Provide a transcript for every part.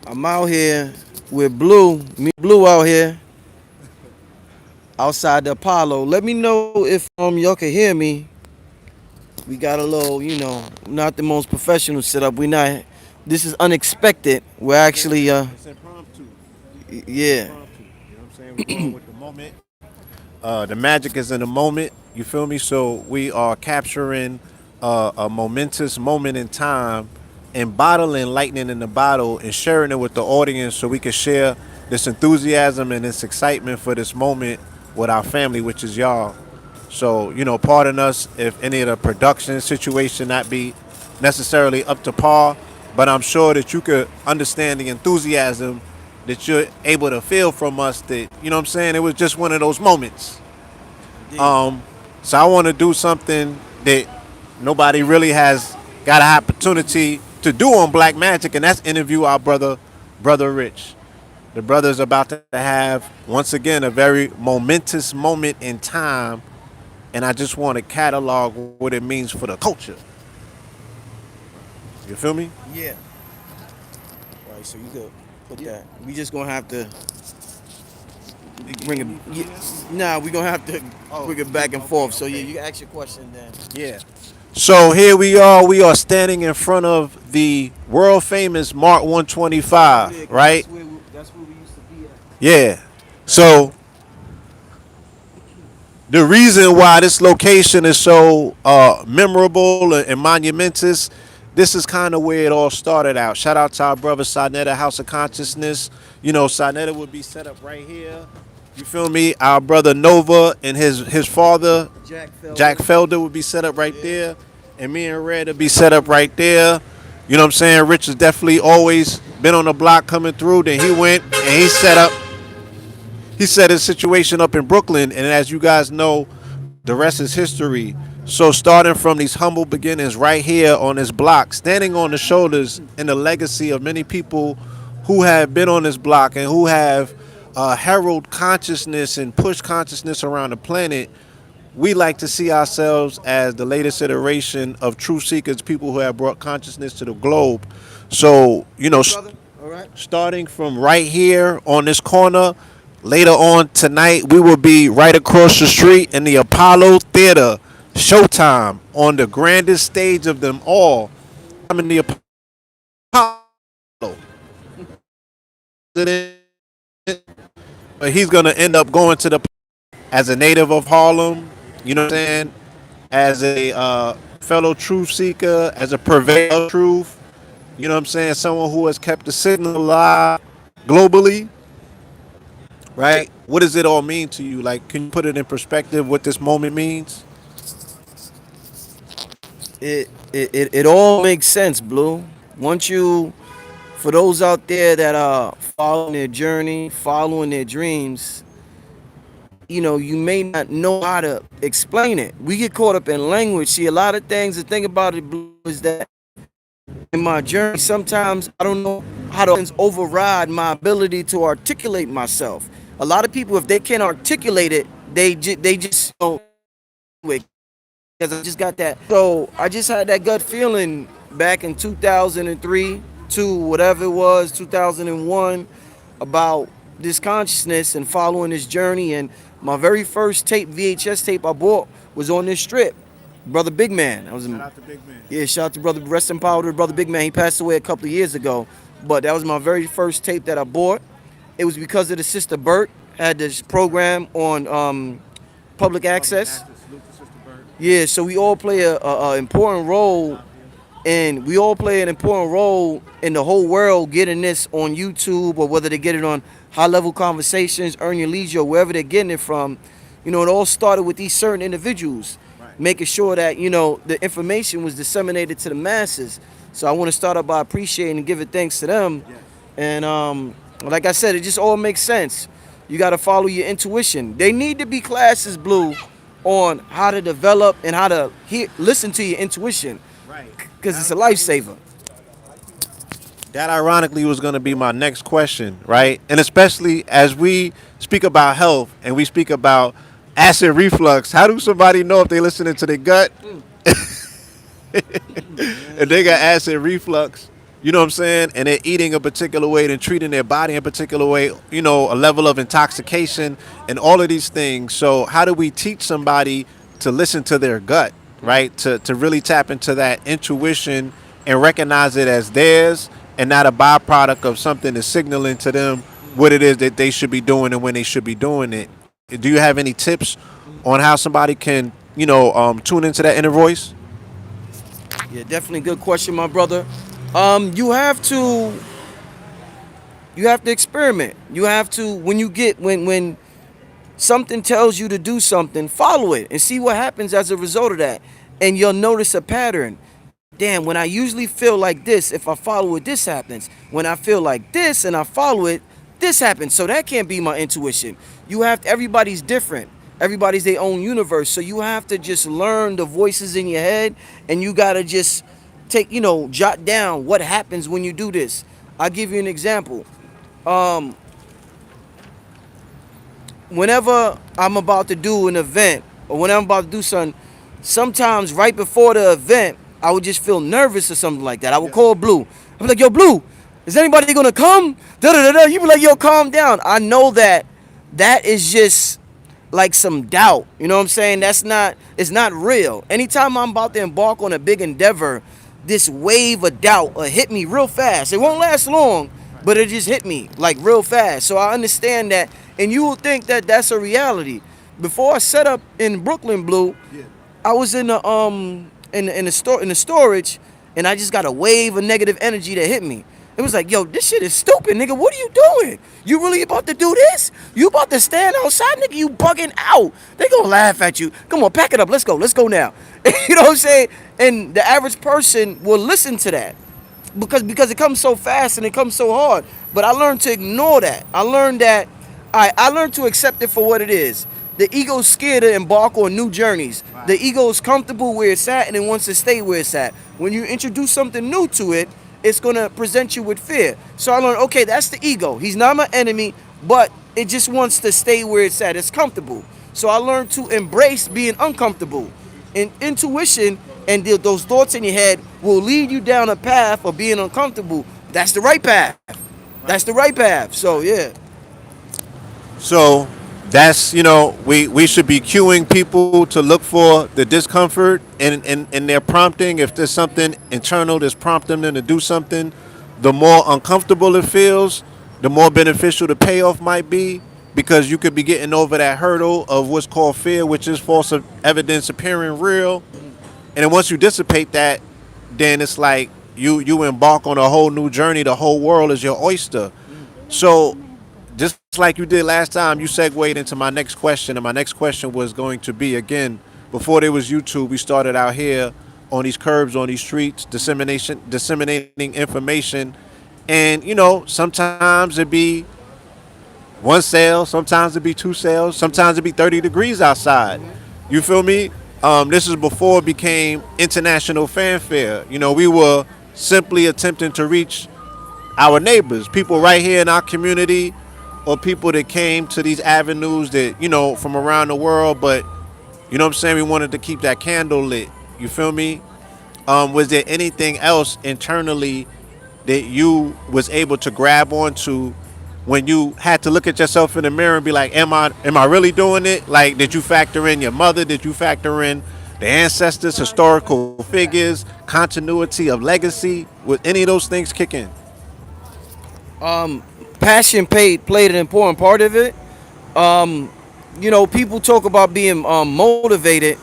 I'm out here with Blue. Me and Blue out here outside the Apollo. Let me know if y'all can hear me. We got a little, not the most professional setup. We not. This is unexpected. We're actually, It's impromptu. It's yeah, impromptu. You know what I'm saying? We're going with the moment. The magic is in the moment. You feel me? So we are capturing a momentous moment in time and bottling lightning in the bottle and sharing it with the audience so we can share this enthusiasm and this excitement for this moment with our family, which is y'all. So, pardon us if any of the production situation not be necessarily up to par, but I'm sure that you could understand the enthusiasm that you're able to feel from us that, you know what I'm saying? It was just one of those moments. indeed. So I want to do something that nobody really has got an opportunity to do on Black Magic, and that's interview our brother Rich. The brother's about to have once again a very momentous moment in time, and I just want to catalog what it means for the culture. You feel me? Yeah. Right. So you could put that. We just gonna have to bring it. Yeah, nah, we gonna have to bring it back and forth. So yeah, you can ask your question then. Yeah. So here we are. We are standing in front of the world famous Mark Oh yeah, 125, cause right? that's where we used to be at. Yeah. Back in So the reason why this location is so memorable and monumentous, this is kind of where it all started out. Shout out to our brother Sarnetta, House of Consciousness. Sarnetta would be set up right here. You feel me? Our brother Nova and his father, Jack Jack Felder. Felder, would be set up right Yeah. there. And me and Red would be set up right there. You know what I'm saying? Rich has definitely always been on the block coming through. Then he went and he set his situation up in Brooklyn, and as you guys know, the rest is history. So starting from these humble beginnings right here on this block, standing on the shoulders and the legacy of many people who have been on this block and who have herald consciousness and push consciousness around the planet, we like to see ourselves as the latest iteration of truth seekers, people who have brought consciousness to the globe. So, Okay, brother. All right. starting from right here on this corner. Later on tonight, we will be right across the street in the Apollo Theater, Showtime, on the grandest stage of them all. I'm in the Apollo. But he's going to end up going to the as a native of Harlem, you know what I'm saying? As a fellow truth seeker, as a purveyor of truth, you know what I'm saying? Someone who has kept the signal alive globally, right? What does it all mean to you? Like, can you put it in perspective what this moment means? It all makes sense, Blue. Once you, for those out there that are following their journey, following their dreams, you may not know how to explain it. We get caught up in language. See, a lot of things. The thing about it, Blue, is that in my journey, sometimes I don't know how to override my ability to articulate myself. A lot of people, if they can't articulate it, they just because I just got that. So I just had that gut feeling back in 2003 to whatever it was, 2001, about this consciousness and following this journey. And my very first tape, VHS tape I bought, was on this strip. Brother Big Man. I was Shout out to Big Man. Yeah, shout out to brother, rest in power to brother Big Man. He passed away a couple of years ago, but that was my very first tape that I bought. It was because of the sister Burt had this program on public Public access. access. Salute to Sister Bird. Yeah, so we all play a important role, and we all play an important role in the whole world getting this on YouTube, or whether they get it on High Level Conversations, Earn Your Leisure, wherever they're getting it from. It all started with these certain individuals Right. making sure that the information was disseminated to the masses. So I want to start out by appreciating and giving thanks to them. Yes. And like I said, it just all makes sense. You got to follow your intuition. They need to be classes, Blue, on how to develop and how to listen to your intuition, Right. because it's a lifesaver. That ironically was going to be my next question, right? And especially as we speak about health and we speak about acid reflux, how do somebody know if they listening to their gut and they got acid reflux? You know what I'm saying? And they're eating a particular way and treating their body in a particular way, you know, a level of intoxication and all of these things. So how do we teach somebody to listen to their gut, right? To really tap into that intuition and recognize it as theirs and not a byproduct of something that's signaling to them what it is that they should be doing and when they should be doing it. Do you have any tips on how somebody can, tune into that inner voice? Yeah, definitely good question, my brother. You have to experiment. You have to when something tells you to do something, follow it and see what happens as a result of that. And you'll notice a pattern. Damn, when I usually feel like this, if I follow it, this happens. When I feel like this and I follow it, this happens. So that can't be my intuition. Everybody's different. Everybody's their own universe. So you have to just learn the voices in your head, and you gotta just jot down what happens when you do this. I'll give you an example. Whenever I'm about to do an event or when I'm about to do something, sometimes right before the event, I would just feel nervous or something like that. I would call Blue. I'd be like, yo, Blue, is anybody gonna come? Da da da da. You be like, yo, calm down. I know that is just like some doubt. You know what I'm saying? It's not real. Anytime I'm about to embark on a big endeavor, this wave of doubt will hit me real fast. It won't last long, but it just hit me like real fast. So I understand that, and you will think that that's a reality. Before I set up in Brooklyn, Blue, I was in the storage, and I just got a wave of negative energy that hit me. It was like, yo, this shit is stupid, nigga. What are you doing? You really about to do this? You about to stand outside, nigga? You bugging out. They gonna laugh at you. Come on, pack it up. Let's go. Let's go now. You know what I'm saying? And the average person will listen to that because it comes so fast and it comes so hard. But I learned to ignore that. I learned to accept it for what it is. The ego's scared to embark on new journeys. Right. The ego's comfortable where it's at and it wants to stay where it's at. When you introduce something new to it, it's going to present you with fear. So I learned, okay, that's the ego. He's not my enemy, but it just wants to stay where it's at. It's comfortable. So I learned to embrace being uncomfortable. And intuition and those thoughts in your head will lead you down a path of being uncomfortable. That's the right path. That's the right path. So, yeah. So that's, we should be cueing people to look for the discomfort in their prompting. If there's something internal that's prompting them to do something, the more uncomfortable it feels, the more beneficial the payoff might be, because you could be getting over that hurdle of what's called fear, which is false evidence appearing real. And then once you dissipate that, then it's like you embark on a whole new journey. The whole world is your oyster. So just like you did last time, you segued into my next question, and my next question was going to be, again, before there was YouTube, we started out here on these curbs, on these streets, disseminating information, and sometimes it'd be one sale, sometimes it'd be two sales, sometimes it'd be 30 degrees outside. You feel me? This is before it became international fanfare. We were simply attempting to reach our neighbors, people right here in our community, or people that came to these avenues that, from around the world, but, you know what I'm saying, we wanted to keep that candle lit. You feel me? Was there anything else internally that you was able to grab onto when you had to look at yourself in the mirror and be like, am I really doing it? Like, did you factor in your mother? Did you factor in the ancestors, historical figures, continuity of legacy? Would any of those things kick in? Passion played an important part of it. People talk about being motivated,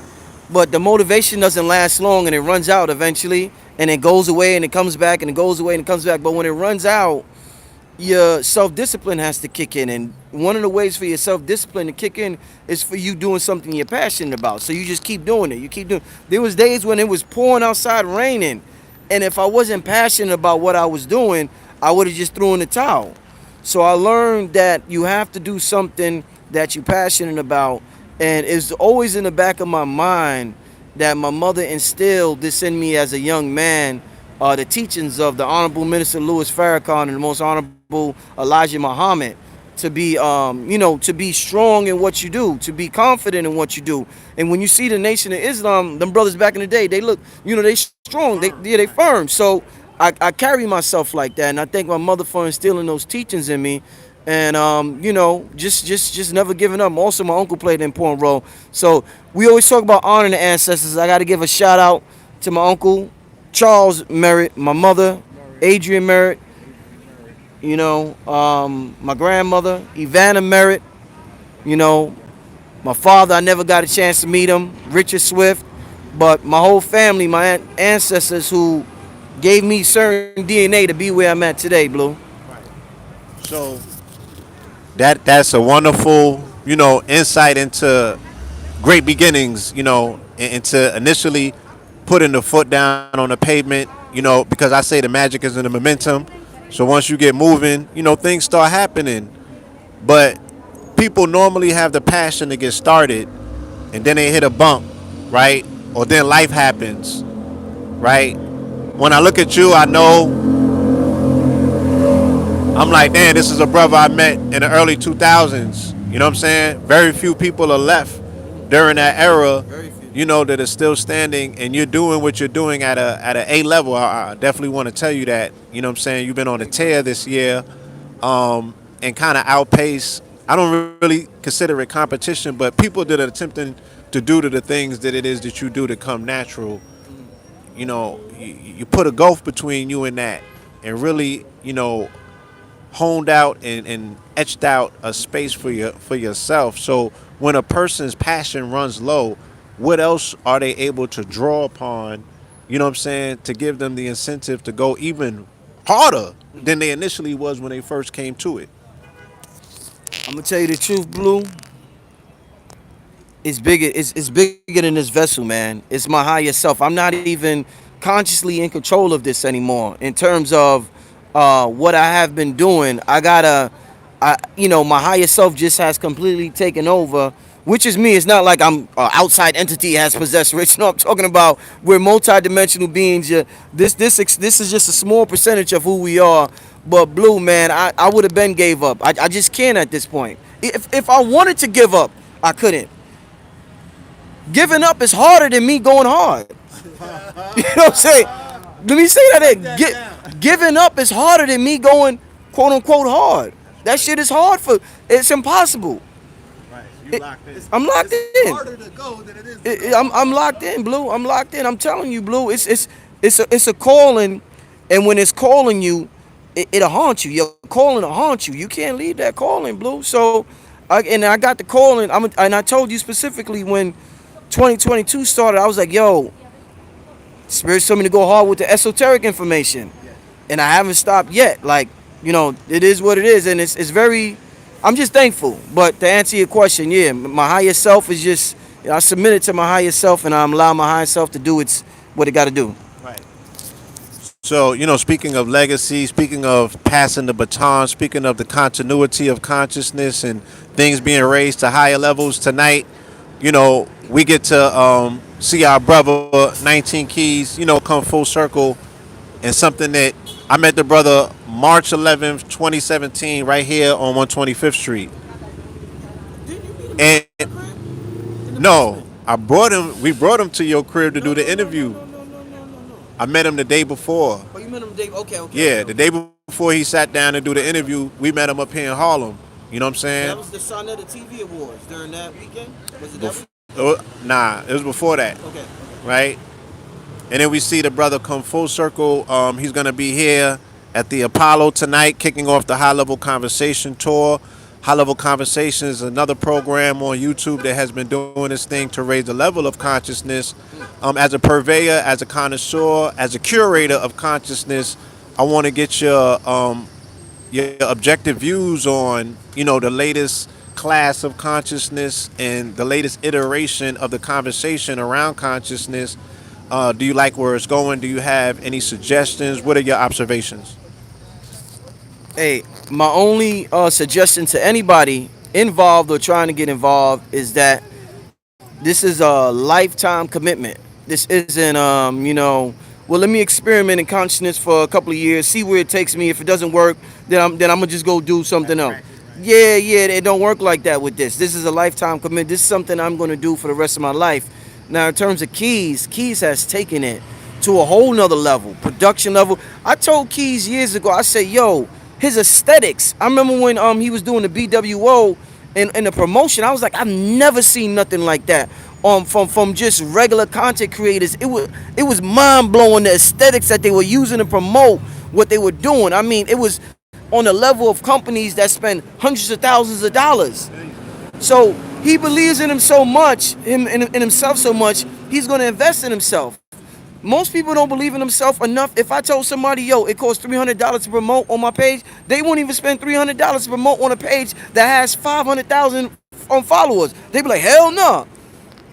but the motivation doesn't last long and it runs out eventually, and it goes away and it comes back and it goes away and it comes back. But when it runs out, your self-discipline has to kick in, and one of the ways for your self-discipline to kick in is for you doing something you're passionate about. So you just keep doing it. There was days when it was pouring outside, raining, and if I wasn't passionate about what I was doing, I would have just thrown in the towel. So I learned that you have to do something that you're passionate about, and it's always in the back of my mind that my mother instilled this in me as a young man, the teachings of the Honorable Minister Louis Farrakhan and the Most Honorable Elijah Muhammad, to be, to be strong in what you do, to be confident in what you do. And when you see the Nation of Islam, them brothers back in the day, they look, they strong, they firm. So I carry myself like that, and I thank my mother for instilling those teachings in me, and you know, just never giving up. Also, my uncle played an important role. So we always talk about honoring the ancestors. I got to give a shout out to my uncle Charles Merritt, my mother Adrian Merritt, you know, my grandmother Ivana Merritt, you know, my father. I never got a chance to meet him, Richard Swift, but my whole family, my ancestors who gave me certain DNA to be where I'm at today, Blue. So that's a wonderful, insight into great beginnings, into initially putting the foot down on the pavement, because I say the magic is in the momentum. So once you get moving, things start happening. But people normally have the passion to get started and then they hit a bump, right? Or then life happens, right? When I look at you, I know I'm like, damn, this is a brother I met in the early 2000s. You know what I'm saying? Very few people are left during that era, that are still standing, and you're doing what you're doing at a level. I definitely want to tell you that. You know what I'm saying? You've been on a tear this year, and kind of outpace. I don't really consider it competition, but people that are attempting to do to the things that it is that you do to come natural. You put a gulf between you and that, and really, honed out and etched out a space for yourself. So when a person's passion runs low, what else are they able to draw upon? You know what I'm saying? To give them the incentive to go even harder than they initially was when they first came to it. I'm gonna tell you the truth, Blue. It's bigger. It's bigger than this vessel, man. It's my higher self. I'm not even consciously in control of this anymore. In terms of what I have been doing, my higher self just has completely taken over, which is me. It's not like I'm outside entity has possessed Rich. No, I'm talking about we're multidimensional beings. This is just a small percentage of who we are. But Blue, man, I would have been gave up. I just can't at this point. If I wanted to give up, I couldn't. Giving up is harder than me going hard. You know what I'm saying? Let me say that again. Giving up is harder than me going quote unquote hard. That shit is hard it's impossible. Right. You locked in. I'm locked in. It's harder to go than it is to go. I'm locked in, Blue. I'm locked in. I'm telling you, Blue. It's a calling, and when it's calling you, it'll haunt you. Your calling will haunt you. You can't leave that calling, Blue. So, I got the calling. And I told you specifically when 2022 started. I was like, yo, Spirit told me to go hard with the esoteric information, and I haven't stopped yet. Like, it is what it is, and it's very. I'm just thankful. But to answer your question, yeah, my higher self is just. I submit it to my higher self, and I'm allowing my higher self to do what it got to do. Right. So, speaking of legacy, speaking of passing the baton, speaking of the continuity of consciousness and things being raised to higher levels tonight, we get to see our brother 19 Keys, come full circle, and something that I met the brother March 11th, 2017, right here on 125th Street. And no, we brought him to your crib to do the interview. I met him the day before. Oh, you met him the day? Okay. Yeah, the day before he sat down to do the interview, we met him up here in Harlem. You know what I'm saying? That was the Sonetta TV Awards during that weekend? Was it that? Nah, it was before that. Okay. Right? And then we see the brother come full circle. He's going to be here at the Apollo tonight, kicking off the High Level Conversation Tour. High Level Conversation is another program on YouTube that has been doing this thing to raise the level of consciousness. As a purveyor, as a connoisseur, as a curator of consciousness, I want to get your objective views on, the latest class of consciousness and the latest iteration of the conversation around consciousness. Do you like where it's going? Do you have any suggestions? What are your observations? Hey, my only suggestion to anybody involved or trying to get involved is that this is a lifetime commitment. This isn't, well, let me experiment in consciousness for a couple of years, see where it takes me. If it doesn't work, then I'm gonna just go do something else. Yeah, it don't work like that with this. This is a lifetime commitment. This is something I'm gonna do for the rest of my life. Now, in terms of Keys has taken it to a whole nother level, production level. I told Keys years ago, I said, yo, his aesthetics. I remember when he was doing the BWO and the promotion, I was like, I've never seen nothing like that. From just regular content creators. It was mind blowing the aesthetics that they were using to promote what they were doing. I mean, it was on the level of companies that spend hundreds of thousands of dollars. So he believes in him so much, in himself so much, he's gonna invest in himself. Most people don't believe in themselves enough. If I told somebody, yo, it costs $300 to promote on my page, they won't even spend $300 to promote on a page that has 500,000 followers. They be like, hell no.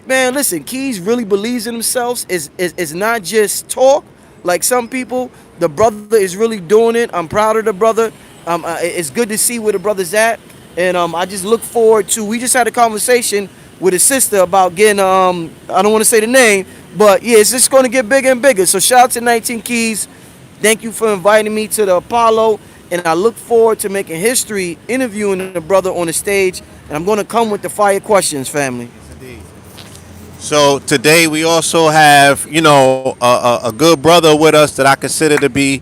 Man, listen, Keys really believes in himself. It's not just talk like some people. The brother is really doing it. I'm proud of the brother. It's good to see where the brother's at. And I just look forward to, we just had a conversation with his sister about getting, I don't want to say the name, but yeah, it's just going to get bigger and bigger. So shout out to 19 Keys. Thank you for inviting me to the Apollo. And I look forward to making history, interviewing the brother on the stage. And I'm going to come with the fire questions, family. So today we also have, a good brother with us that I consider to be,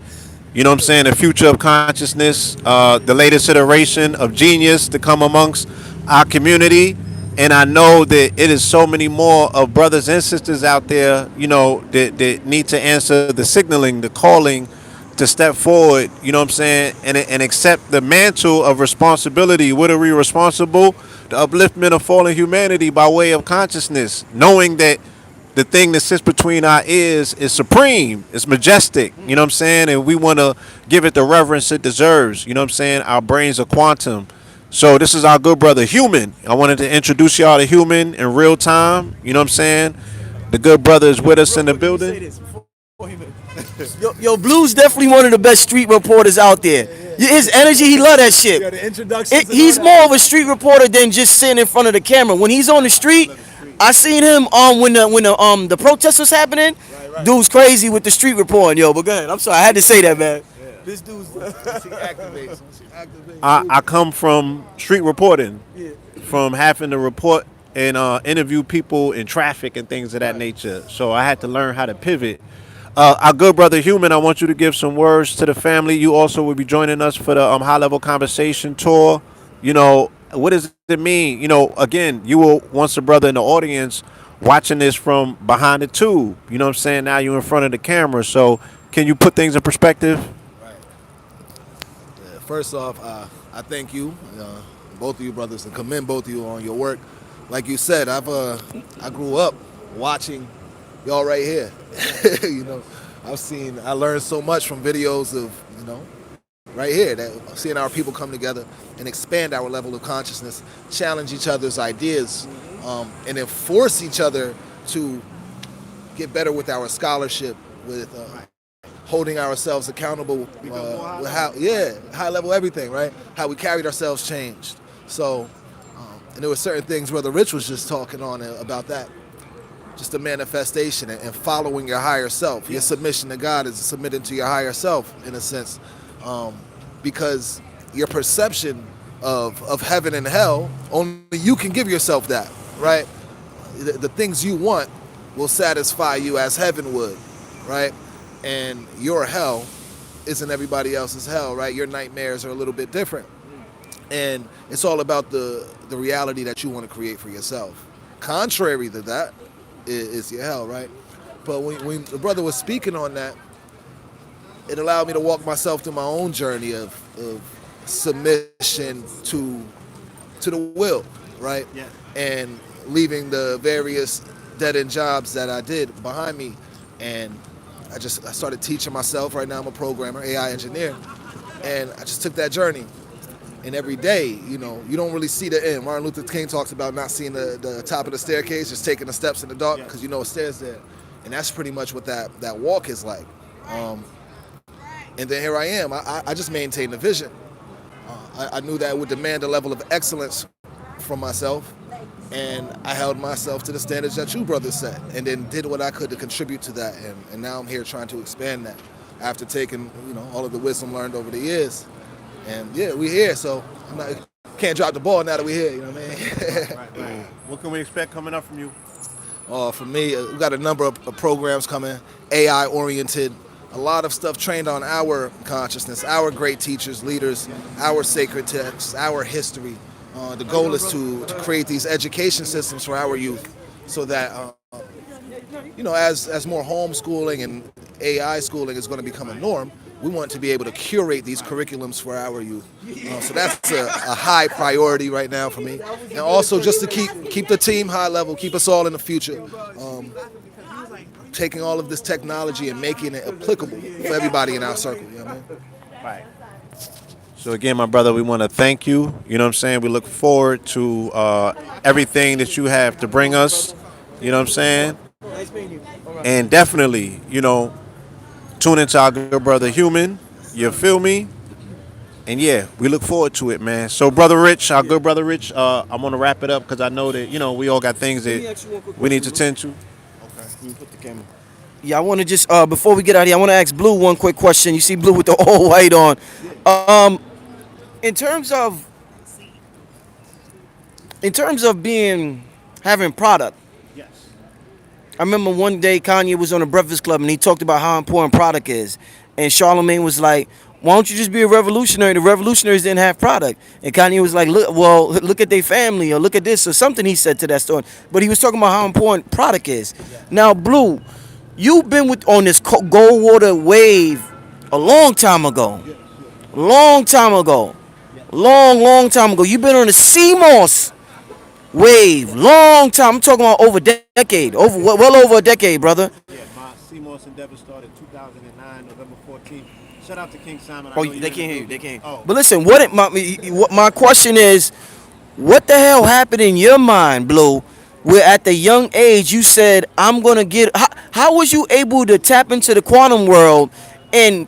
the future of consciousness, the latest iteration of genius to come amongst our community. And I know that it is so many more of brothers and sisters out there, that need to answer the signaling, the calling to step forward, and accept the mantle of responsibility. What are we responsible? The upliftment of fallen humanity by way of consciousness, knowing that the thing that sits between our ears is supreme, it's majestic, and we want to give it the reverence it deserves, our brains are quantum. So this is our good brother Human. I wanted to introduce y'all to Human in real time. The good brother is with us in the building. Yo, Blue's definitely one of the best street reporters out there. His energy, he love that shit. He's more of a street reporter than just sitting in front of the camera. When he's on the street, I seen him when the protest was happening. Dude's crazy with the street reporting, yo. But go ahead. I'm sorry, I had to say that, man. This dude's I come from street reporting, from having to report and interview people in traffic and things of that nature. So I had to learn how to pivot. Our good brother Human, I want you to give some words to the family. You also will be joining us for the High Level Conversation Tour. What does it mean? Again, you were once a brother in the audience watching this from behind the tube. You know what I'm saying? Now you're in front of the camera. So can you put things in perspective? First off, I thank you, both of you brothers, and commend both of you on your work. Like you said, I grew up watching y'all right here. I learned so much from videos of, right here, that seeing our people come together and expand our level of consciousness, challenge each other's ideas, and then force each other to get better with our scholarship, with holding ourselves accountable, with high level everything, right? How we carried ourselves changed. So, and there were certain things Brother Rich was just talking on about that. Just a manifestation and following your higher self. Your submission to God is submitting to your higher self, in a sense, because your perception of heaven and hell, only you can give yourself that, right? The things you want will satisfy you as heaven would, right? And your hell isn't everybody else's hell, right? Your nightmares are a little bit different. And it's all about the reality that you want to create for yourself. Contrary to that is your hell, right? But when the brother was speaking on that, it allowed me to walk myself through my own journey of submission to the will, right? Yeah. And leaving the various dead-end jobs that I did behind me. And I started teaching myself. Right now I'm a programmer, AI engineer. And I just took that journey. And every day, you don't really see the end. Martin Luther King talks about not seeing the top of the staircase, just taking the steps in the dark because a stairs there. And that's pretty much what that walk is like. And then here I am. I just maintained the vision. I knew that it would demand a level of excellence from myself. And I held myself to the standards that you brothers set, and then did what I could to contribute to that. And now I'm here trying to expand that after taking, all of the wisdom learned over the years. And yeah, we're here, so can't drop the ball now that we're here, you know what I mean? Right. What can we expect coming up from you? For me, we got a number of programs coming, AI oriented, a lot of stuff trained on our consciousness, our great teachers, leaders, our sacred texts, our history. The goal is to create these education systems for our youth so that, as more homeschooling and AI schooling is going to become a norm, we want to be able to curate these curriculums for our youth. So that's a high priority right now for me. And also just to keep the team high level, keep us all in the future. Taking all of this technology and making it applicable for everybody in our circle. You know what I mean? Right. So again, my brother, we want to thank you. You know what I'm saying? We look forward to everything that you have to bring us. You know what I'm saying? And definitely, tune into our good brother Human. You feel me? And yeah, we look forward to it, man. So, brother Rich, our good brother Rich, I'm gonna wrap it up because I know that we all got things that we need to tend to. Put the camera. Yeah, I want to just before we get out of here, I want to ask Blue one quick question. You see Blue with the all white on. In terms of having product, Yes. I remember one day Kanye was on the Breakfast Club and he talked about how important product is, and Charlemagne was like, "Why don't you just be a revolutionary? The revolutionaries didn't have product." And Kanye was like, look at their family, or look at this, or something he said to that story. But he was talking about how important product is. Now, Blue, you've been on this Goldwater wave a long time ago. Long time ago. Long time ago. You've been on the CMOS wave. Long time. I'm talking about over a decade. Well over a decade, brother. Yeah, my CMOS endeavor started 2009, November 14th. Shout out to King Simon. Oh, they can't hear you. They can't. Oh. But listen, what my question is, what the hell happened in your mind, Blue, where at the young age you said, I'm going to get... How was you able to tap into the quantum world and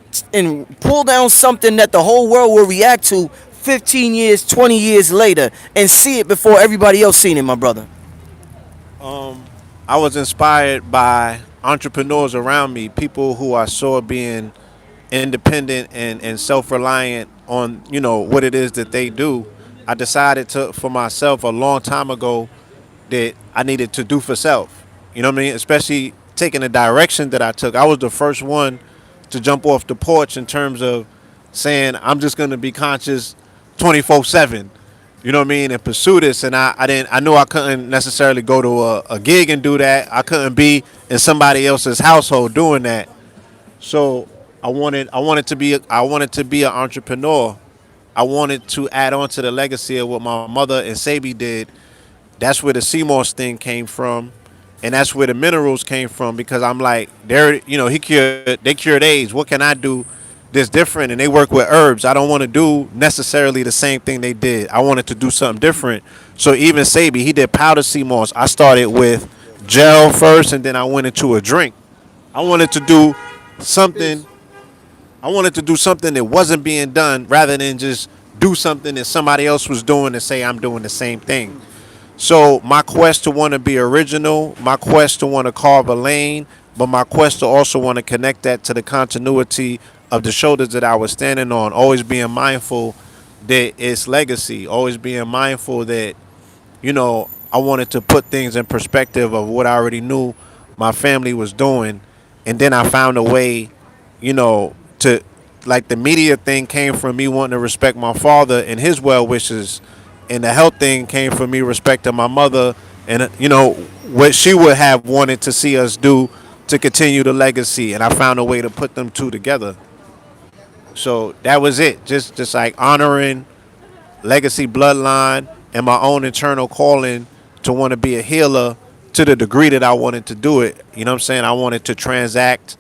pull down something that the whole world will react to 15 years, 20 years later and see it before everybody else seen it, my brother? I was inspired by entrepreneurs around me, people who I saw being independent and self-reliant on what it is that they do. I decided for myself a long time ago that I needed to do for self. You know what I mean? Especially taking the direction that I took. I was the first one to jump off the porch in terms of saying I'm just going to be conscious 24/7. You know what I mean? And pursue this. And I knew I couldn't necessarily go to a gig and do that. I couldn't be in somebody else's household doing that. So I wanted to be an entrepreneur. I wanted to add on to the legacy of what my mother and Sabi did. That's where the CMOS thing came from, and that's where the minerals came from. Because I'm like, they cured AIDS. What can I do that's different? And they work with herbs. I don't want to do necessarily the same thing they did. I wanted to do something different. So even Sabi, he did powder CMOS. I started with gel first, and then I went into a drink. I wanted to do something. I wanted to do something that wasn't being done, rather than just do something that somebody else was doing and say I'm doing the same thing. So my quest to want to be original, my quest to want to carve a lane, but my quest to also want to connect that to the continuity of the shoulders that I was standing on, always being mindful that it's legacy, always being mindful that, I wanted to put things in perspective of what I already knew my family was doing. And then I found a way, to, like, the media thing came from me wanting to respect my father and his well wishes, and the health thing came from me respecting my mother and what she would have wanted to see us do to continue the legacy. And I found a way to put them two together. So that was it. Just like honoring legacy, bloodline, and my own internal calling to want to be a healer to the degree that I wanted to do it. You know what I'm saying? I wanted to transact.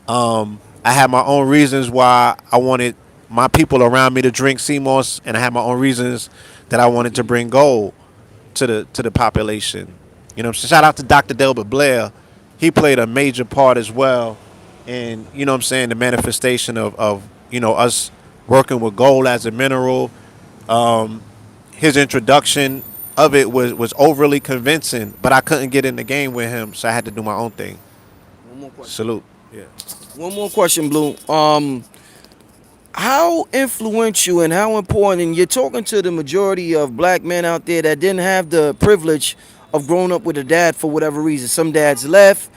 I had my own reasons why I wanted my people around me to drink CMOS, and I had my own reasons that I wanted to bring gold to the population. So shout out to Dr. Delbert Blair. He played a major part as well in, the manifestation of us working with gold as a mineral. His introduction of it was overly convincing, but I couldn't get in the game with him, so I had to do my own thing. One more question. Salute. Yeah. One more question, Blue. How influential and how important, and you're talking to the majority of black men out there that didn't have the privilege of growing up with a dad for whatever reason. Some dads left.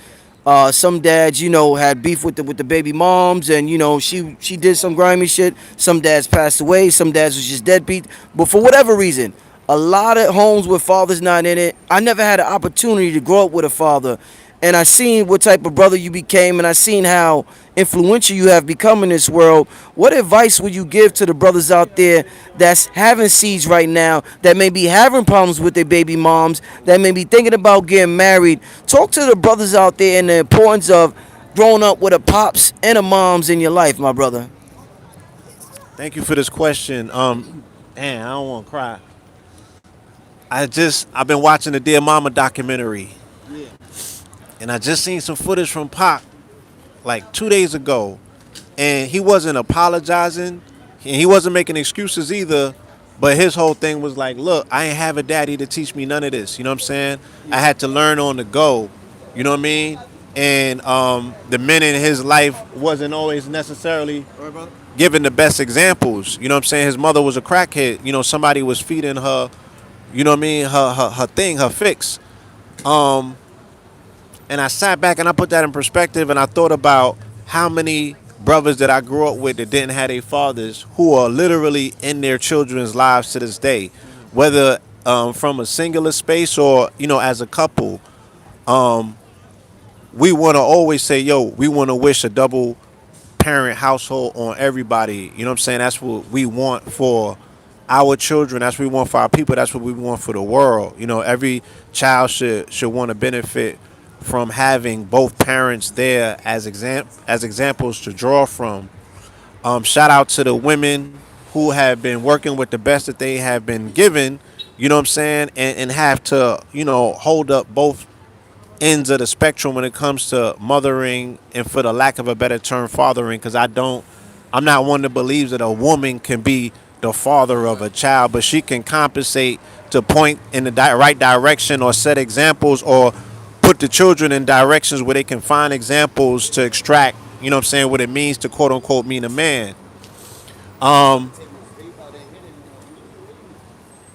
Some dads, had beef with the baby moms, and she did some grimy shit. Some dads passed away. Some dads was just deadbeat. But for whatever reason, a lot of homes with fathers not in it. I never had an opportunity to grow up with a father, and I seen what type of brother you became, and I seen how influential you have become in this world. What advice would you give to the brothers out there that's having seeds right now, that may be having problems with their baby moms, that may be thinking about getting married? Talk to the brothers out there and the importance of growing up with a pops and a moms in your life, my brother. Thank you for this question. Man, I don't want to cry. I've been watching the Dear Mama documentary, and I just seen some footage from Pop like 2 days ago, and he wasn't apologizing, and he wasn't making excuses either. But his whole thing was like, look, I ain't have a daddy to teach me none of this. You know what I'm saying? I had to learn on the go. You know what I mean? And the men in his life wasn't always necessarily giving the best examples. You know what I'm saying? His mother was a crackhead. Somebody was feeding her, you know what I mean, her thing, her fix. And I sat back and I put that in perspective, and I thought about how many brothers that I grew up with that didn't have their fathers, who are literally in their children's lives to this day, whether from a singular space or as a couple. We want to always say, yo, we want to wish a double parent household on everybody. You know what I'm saying? That's what we want for our children. That's what we want for our people. That's what we want for the world. Every child should want to benefit from having both parents there as examples to draw from. Shout out to the women who have been working with the best that they have been given, you know what I'm saying, and have to, hold up both ends of the spectrum when it comes to mothering and, for the lack of a better term, fathering, because I'm not one that believes that a woman can be the father of a child, but she can compensate to point in the right direction or set examples or put the children in directions where they can find examples to extract, you know what I'm saying, what it means to quote unquote mean a man.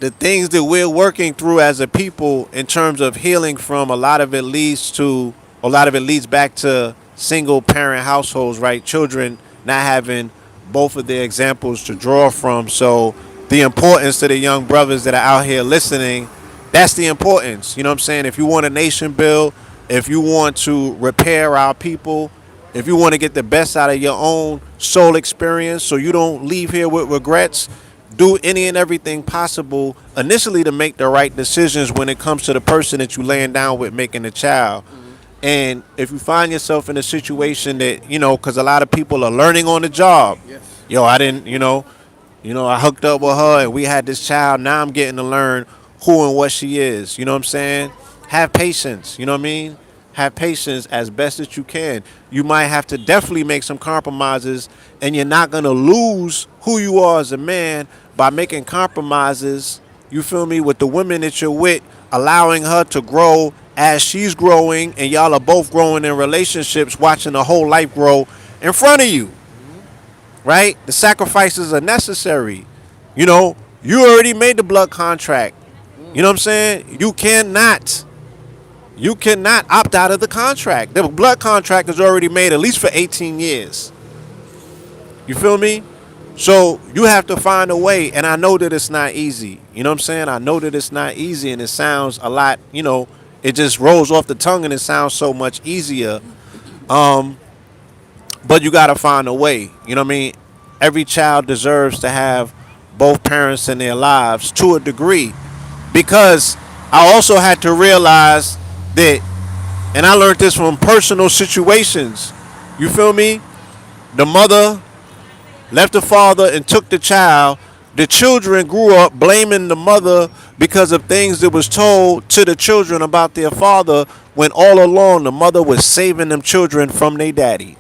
The things that we're working through as a people in terms of healing from, a lot of it leads back to single parent households, right? Children not having both of their examples to draw from. So the importance to the young brothers that are out here listening, that's the importance. You know what I'm saying? If you want a nation build, if you want to repair our people, if you want to get the best out of your own soul experience so you don't leave here with regrets, do any and everything possible initially to make the right decisions when it comes to the person that you laying down with making a child. And if you find yourself in a situation that, because a lot of people are learning on the job. Yes. Yo, I didn't, I hooked up with her and we had this child. Now I'm getting to learn who and what she is. You know what I'm saying? Have patience. You know what I mean? Have patience as best as you can. You might have to definitely make some compromises, and you're not going to lose who you are as a man by making compromises, you feel me, with the women that you're with, allowing her to grow as she's growing, and y'all are both growing in relationships, watching the whole life grow in front of you. Right? The sacrifices are necessary. You already made the blood contract. You know what I'm saying? You cannot opt out of the contract. The blood contract is already made at least for 18 years. You feel me? So you have to find a way, and I know that it's not easy. You know what I'm saying? I know that it's not easy, and it sounds a lot, it just rolls off the tongue and it sounds so much easier. But you got to find a way. You know what I mean? Every child deserves to have both parents in their lives to a degree, because I also had to realize that, and I learned this from personal situations. You feel me? The mother left the father and took the child. The children grew up blaming the mother because of things that was told to the children about their father, when all along the mother was saving them children from their daddy.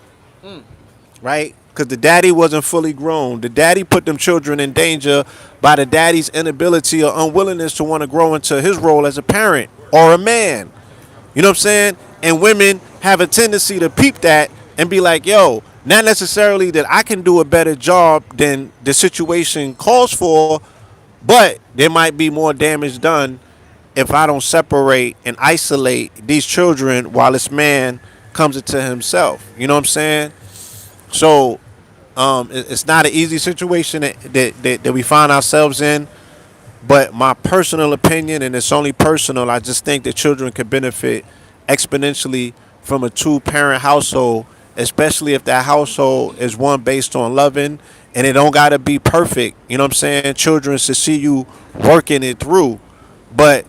Right? Because the daddy wasn't fully grown. The daddy put them children in danger by the daddy's inability or unwillingness to want to grow into his role as a parent or a man. You know what I'm saying? And women have a tendency to peep that and be like, yo, not necessarily that I can do a better job than the situation calls for, but there might be more damage done if I don't separate and isolate these children while this man comes into himself. You know what I'm saying? So it's not an easy situation that we find ourselves in. But my personal opinion, and it's only personal, I just think that children can benefit exponentially from a two-parent household, especially if that household is one based on loving, and it don't gotta be perfect. You know what I'm saying? Children should see you working it through, but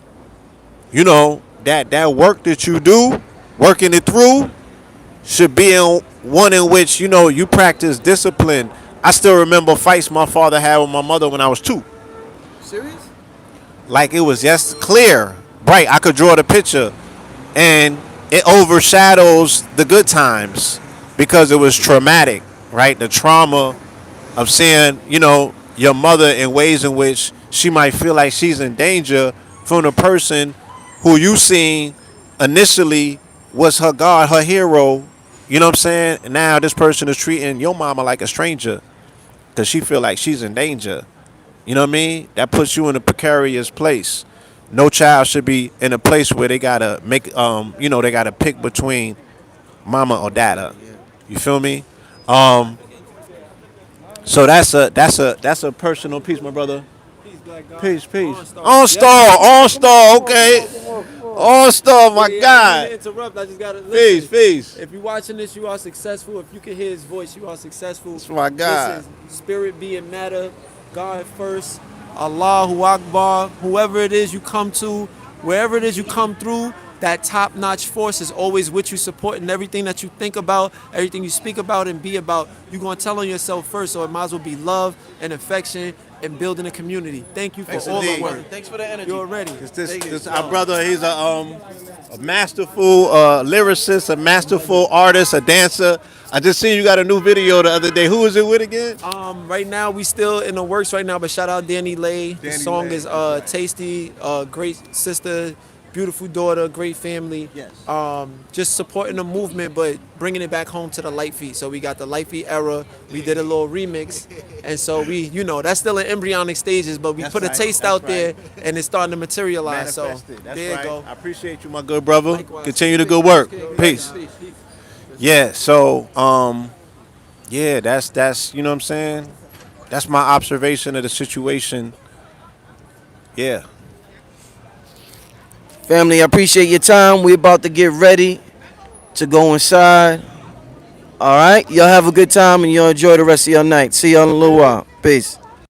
you know that work that you do, working it through, should be in one in which you practice discipline. I still remember fights my father had with my mother when I was 2. Serious? Like it was just clear, bright. I could draw the picture, and it overshadows the good times because it was traumatic, right? The trauma of seeing, your mother in ways in which she might feel like she's in danger from the person who you seen initially was her God, her hero. You know what I'm saying? And now this person is treating your mama like a stranger because she feel like she's in danger. You know what I mean? That puts you in a precarious place. No child should be in a place where they gotta they gotta pick between mama or dada. You feel me? So that's a personal piece, my brother. Peace, Black God. Peace. On On star, okay. On star, my Yeah, I God. didn't interrupt. I just gotta listen. Peace. If you're watching this, you are successful. If you can hear his voice, you are successful. That's my God. Listen, spirit being matter, God first, Allahu Akbar, whoever it is you come to, wherever it is you come through, that top-notch force is always with you, supporting everything that you think about, everything you speak about and be about. You're going to tell on yourself first, so it might as well be love and affection and building a community. Thank you for Thanks all the indeed. work. Thanks for the energy. You're ready. This our brother. He's a masterful lyricist, a masterful artist, a dancer. I just seen you got a new video the other day. Who was it with again? Right now we still in the works right now, but shout out Danny Lay. The Danny song Lay. is tasty, great sister, beautiful daughter, great family. Yes. Just supporting the movement, but bringing it back home to the Light Feet. So we got the Light Feet era. We did a little remix, and so we, that's still in embryonic stages, but we That's put right, a taste that's out right. there, and it's starting to materialize. Manifested. So That's there right. you go. I appreciate you, my good brother. Likewise. Continue the good work. Peace. Yeah. So yeah, that's you know what I'm saying. That's my observation of the situation. Yeah. Family, I appreciate your time. We're about to get ready to go inside. All right? Y'all have a good time and y'all enjoy the rest of your night. See y'all in a little while. Peace.